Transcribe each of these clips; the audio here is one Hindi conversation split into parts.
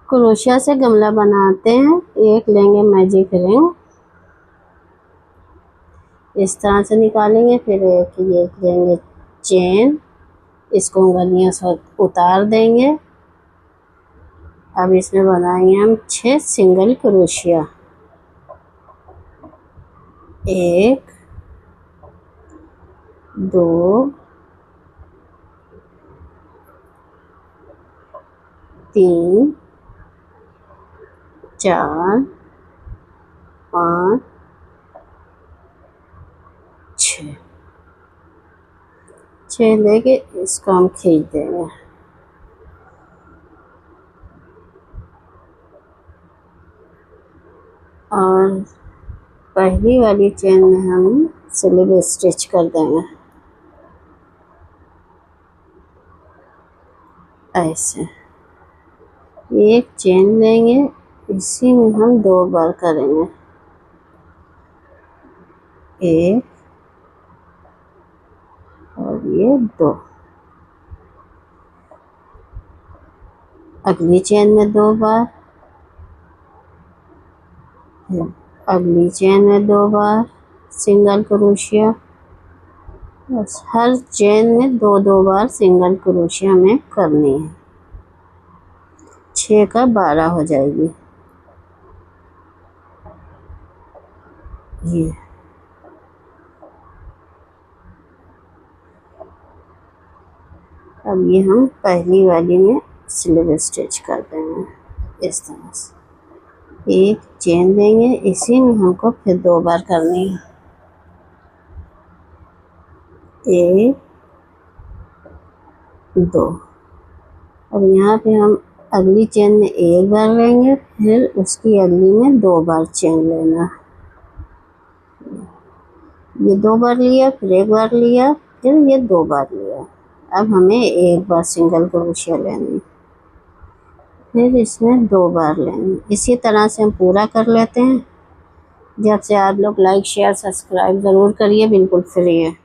क्रोशिया से गमला बनाते हैं। एक लेंगे मैजिक रिंग, इस तरह से निकालेंगे। फिर एक ये लेंगे चेन, इसको उंगलियों से उतार देंगे। अब इसमें बनाएंगे हम 6 सिंगल क्रोशिया। 1 2 3 4 5 6 लेके इसको हम खींच देंगे। और पहली वाली चेन में हम स्लिप स्टिच कर देंगे ऐसे। एक चेन लेंगे, इसी में हम 2 बार करेंगे। 1 और ये 2। अगली चेन में 2 बार, अगली चेन में 2 बार सिंगल क्रोशिया। बस हर चेन में 2-2 बार सिंगल क्रोशिया में करनी है। 6 का 12 हो जाएगी ये। अब ये हम पहली वाली में स्लिप स्टिच कर देंगे इस तरह से। एक चेन लेंगे, इसी में हमको फिर 2 बार करनी है। 1 2। अब यहाँ पे हम अगली चेन में 1 बार लेंगे, फिर उसकी अगली में 2 बार चेन लेना। ये 2 बार लिया, फिर 1 बार लिया, फिर ये 2 बार लिया। अब हमें 1 बार सिंगल क्रोशिया लेनी, फिर इसमें 2 बार लेंगे। इसी तरह से हम पूरा कर लेते हैं। जब से आप लोग लाइक शेयर सब्सक्राइब ज़रूर करिए, बिल्कुल फ्री है।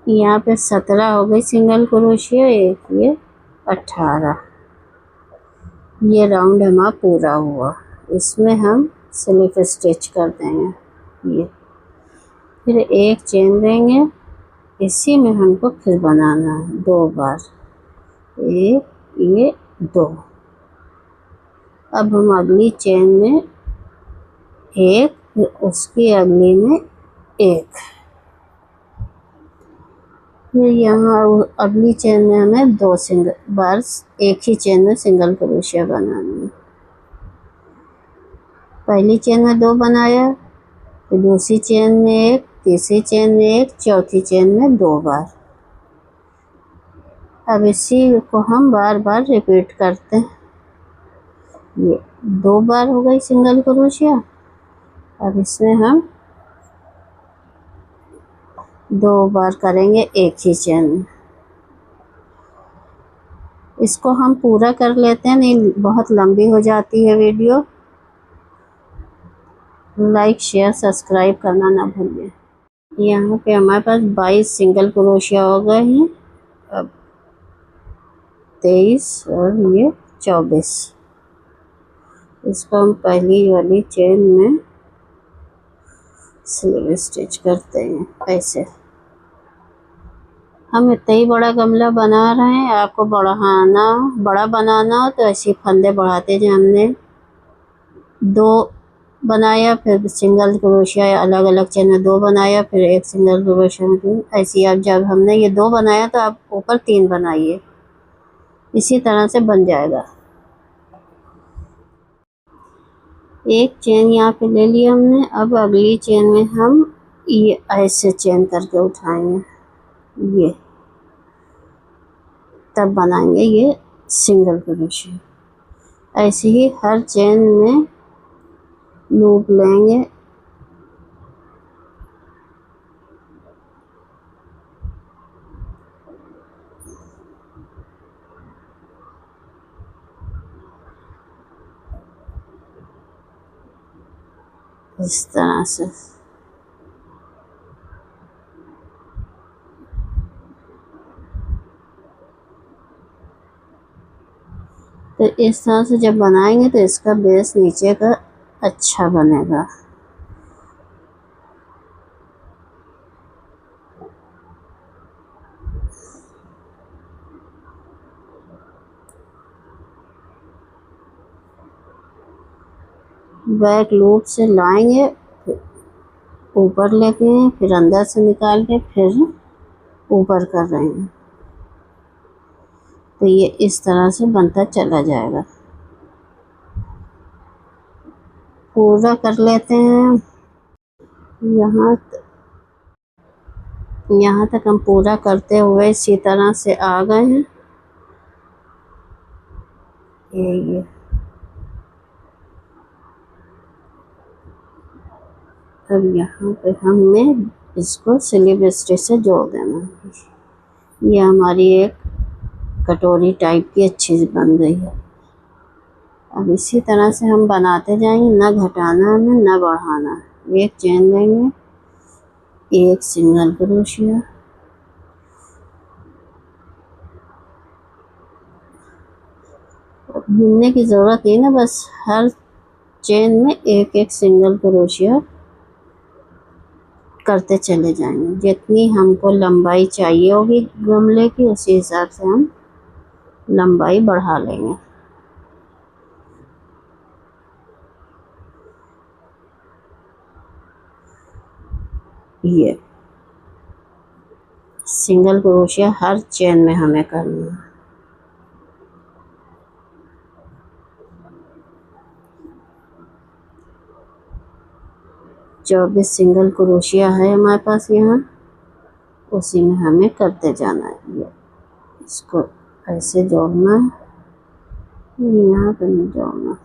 यहाँ पे 17 हो गई सिंगल क्रोशिया, एक ये 18। ये राउंड हमारा पूरा हुआ। इसमें हम स्लिप स्टिच कर देंगे ये। फिर एक चेन लेंगे, इसी में हमको फिर बनाना है 2 बार। 1 ये 2। अब हम अगली चेन में 1, फिर उसकी अगली में 1। फिर यहाँ अगली चेन में हमें 2 सिंगल बार, एक ही चेन में सिंगल क्रोशिया बनानी है। पहली चेन में 2 बनाया, फिर दूसरी चेन में 1, तीसरी चेन में 1, चौथी चेन में 2 बार। अब इसी को हम बार बार रिपीट करते हैं। ये 2 बार हो गई सिंगल क्रोशिया। अब इसमें हम 2 बार करेंगे एक ही चेन में। इसको हम पूरा कर लेते हैं, नहीं बहुत लंबी हो जाती है वीडियो। लाइक शेयर सब्सक्राइब करना ना भूलिए। यहाँ पे हमारे पास 22 सिंगल क्रोशिया हो गए हैं। अब 23 और ये 24। इसको हम पहली वाली चेन में स्लिप स्टिच करते हैं ऐसे। हम इतना ही बड़ा गमला बना रहे हैं। आपको बड़ा बनाना हो तो ऐसे फंदे बढ़ाते जाए। हमने 2 बनाया, फिर सिंगल क्रोशिया अलग अलग चेन में 2 बनाया, फिर एक सिंगल क्रोशिया में 3। ऐसे अब जब हमने ये 2 बनाया तो आप ऊपर 3 बनाइए। इसी तरह से बन जाएगा। एक चेन यहाँ पे ले लिया हमने। अब अगली चेन में हम ये ऐसे चेन करके उठाएंगे ये, तब बनाएंगे ये सिंगल क्रोशिया। ऐसे ही हर चेन में लूप लेंगे। इस तरह से तो इस तरह से जब बनाएंगे तो इसका बेस नीचे का अच्छा बनेगा। बैक लूप से लाएंगे, ऊपर लेते हैं, फिर अंदर से निकाल के फिर ऊपर कर रहे हैं, तो ये इस तरह से बनता चला जाएगा। पूरा कर लेते हैं। यहाँ तक हम पूरा करते हुए इसी तरह से आ गए हैं। ये अब यहाँ पे हमें इसको स्लिप स्टिच से जोड़ देना है। ये हमारी एक कटोरी टाइप की अच्छी बन गई है। अब इसी तरह से हम बनाते जाएंगे, ना घटाना है ना बढ़ाना है। एक चेन लेंगे, एक सिंगल क्रोशिया, गिनने की ज़रूरत नहीं ना, बस हर चेन में एक एक सिंगल क्रोशिया करते चले जाएंगे। जितनी हमको लंबाई चाहिए होगी गमले की, उसी हिसाब से हम लंबाई बढ़ा लेंगे। ये सिंगल क्रोशिया हर चेन में हमें करना है। जो भी सिंगल क्रोशिया है हमारे पास यहाँ, उसी में हमें करते जाना है। ये इसको ऐसे जोड़ना है, यहाँ पे नहीं जोड़ना।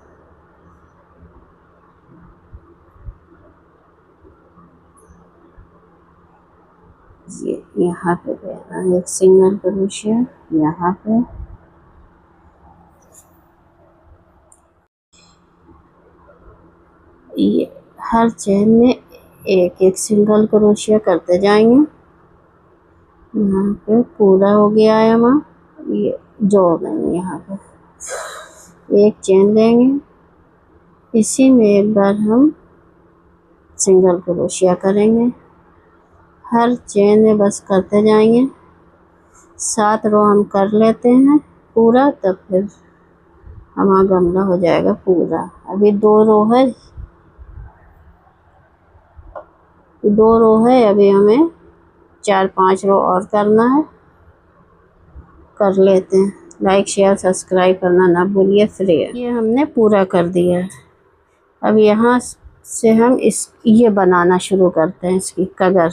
ये यहाँ पे देना है एक सिंगल क्रोशिया, यहाँ पे ये हर चेन में एक एक सिंगल क्रोशिया करते जाएंगे। यहाँ पे पूरा हो गया है हमारा। ये जोड़ देंगे, यहाँ पे एक चेन लेंगे, इसी में एक बार हम सिंगल क्रोशिया करेंगे। हर चेन में बस करते जाएंगे। 7 रो हम कर लेते हैं पूरा, तब फिर हमारा गमला हो जाएगा पूरा। अभी 2 रो है, 2 रो है, अभी हमें 4-5 रो और करना है। कर लेते हैं। लाइक शेयर सब्सक्राइब करना ना भूलिए, फ्री है। ये हमने पूरा कर दिया है। अब यहाँ से हम ये बनाना शुरू करते हैं, इसकी कगर।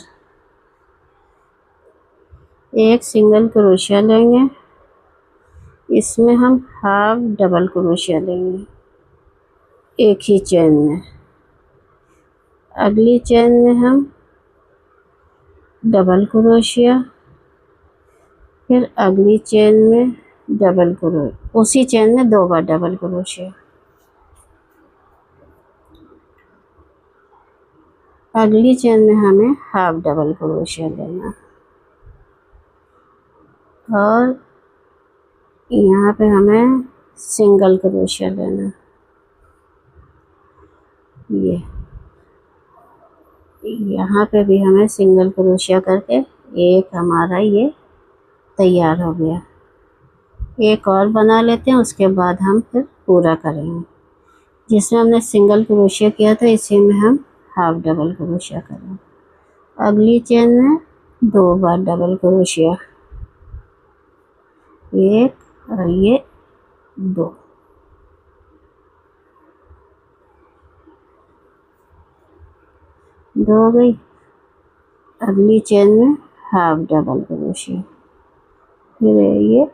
एक सिंगल क्रोशिया लेंगे, इसमें हम हाफ डबल क्रोशिया लेंगे एक ही चेन में। अगली चेन में हम डबल क्रोशिया, फिर अगली चेन में डबल क्रोशिया, उसी चेन में 2 बार डबल क्रोशिया। अगली चेन में हमें हाफ डबल क्रोशिया लेना, और यहाँ पे हमें सिंगल क्रोशिया लेना। ये यहाँ पे भी हमें सिंगल क्रोशिया करके एक हमारा ये तैयार हो गया। एक और बना लेते हैं, उसके बाद हम फिर पूरा करेंगे। जिसमें हमने सिंगल क्रोशिया किया था, इसी में हम हाफ डबल क्रोशिया करेंगे। अगली चेन में 2 बार डबल क्रोशिया, एक और ये 2। हो गई। अगली चेन में हाफ डबल क्रोशिया, फिर ये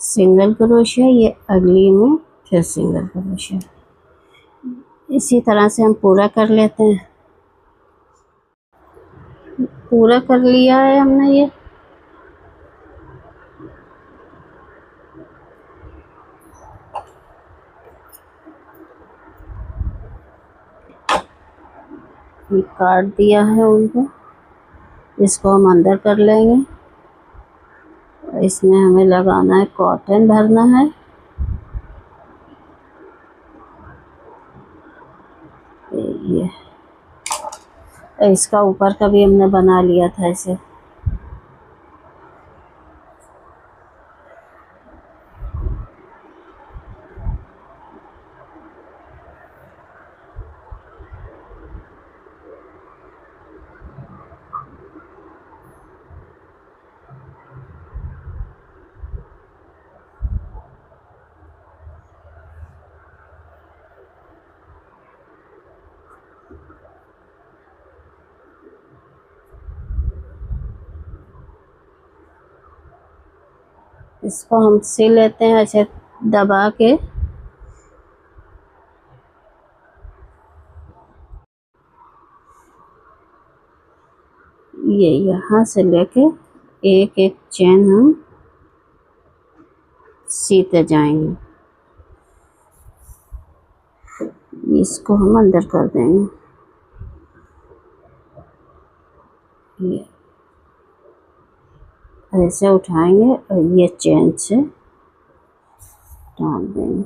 सिंगल क्रोशिया, ये अगली में फिर सिंगल क्रोशिया। इसी तरह से हम पूरा कर लेते हैं। पूरा कर लिया है हमने। ये काट दिया है उनको, इसको हम अंदर कर लेंगे। इसमें हमें लगाना है कॉटन, भरना है। ये इसका ऊपर का भी हमने बना लिया था इसे। इसको हम सिल लेते हैं ऐसे दबा के। ये यहाँ से लेके एक एक चेन हम सीते जाएंगे। इसको हम अंदर कर देंगे। ये ऐसे उठाएंगे और ये चेन से डाल देंगे।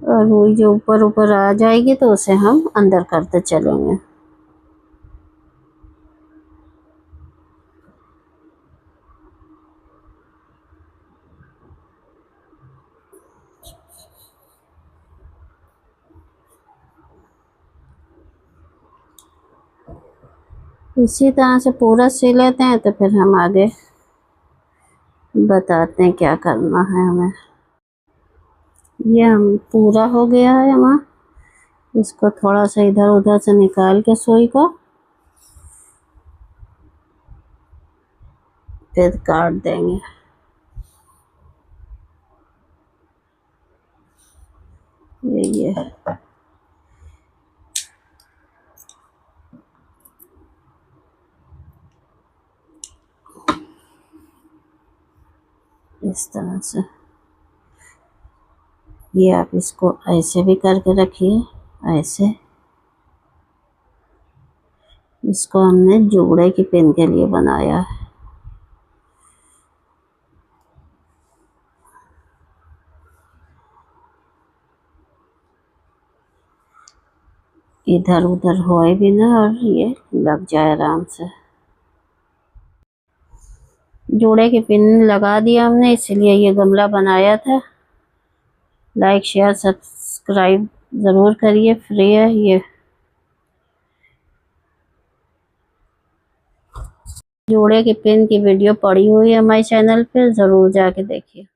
और वो जो ऊपर ऊपर आ जाएगी तो उसे हम अंदर करते चलेंगे। इसी तरह से पूरा सिल लेते हैं तो फिर हम आगे बताते हैं क्या करना है हमें। ये हम पूरा हो गया है हमारा। इसको थोड़ा सा इधर उधर से निकाल के सुई को फिर काट देंगे। ये इस तरह से। ये आप इसको ऐसे भी करके रखिए, ऐसे। इसको हमने जोड़े की पिन के लिए बनाया है। इधर उधर होए भी ना और ये लग जाए आराम से। जोड़े की पिन लगा दिया हमने, इसलिए ये गमला बनाया था। लाइक शेयर सब्सक्राइब ज़रूर करिए, फ्री है ये। जोड़े की पिन की वीडियो पड़ी हुई है हमारे चैनल पे, ज़रूर जाके देखिए।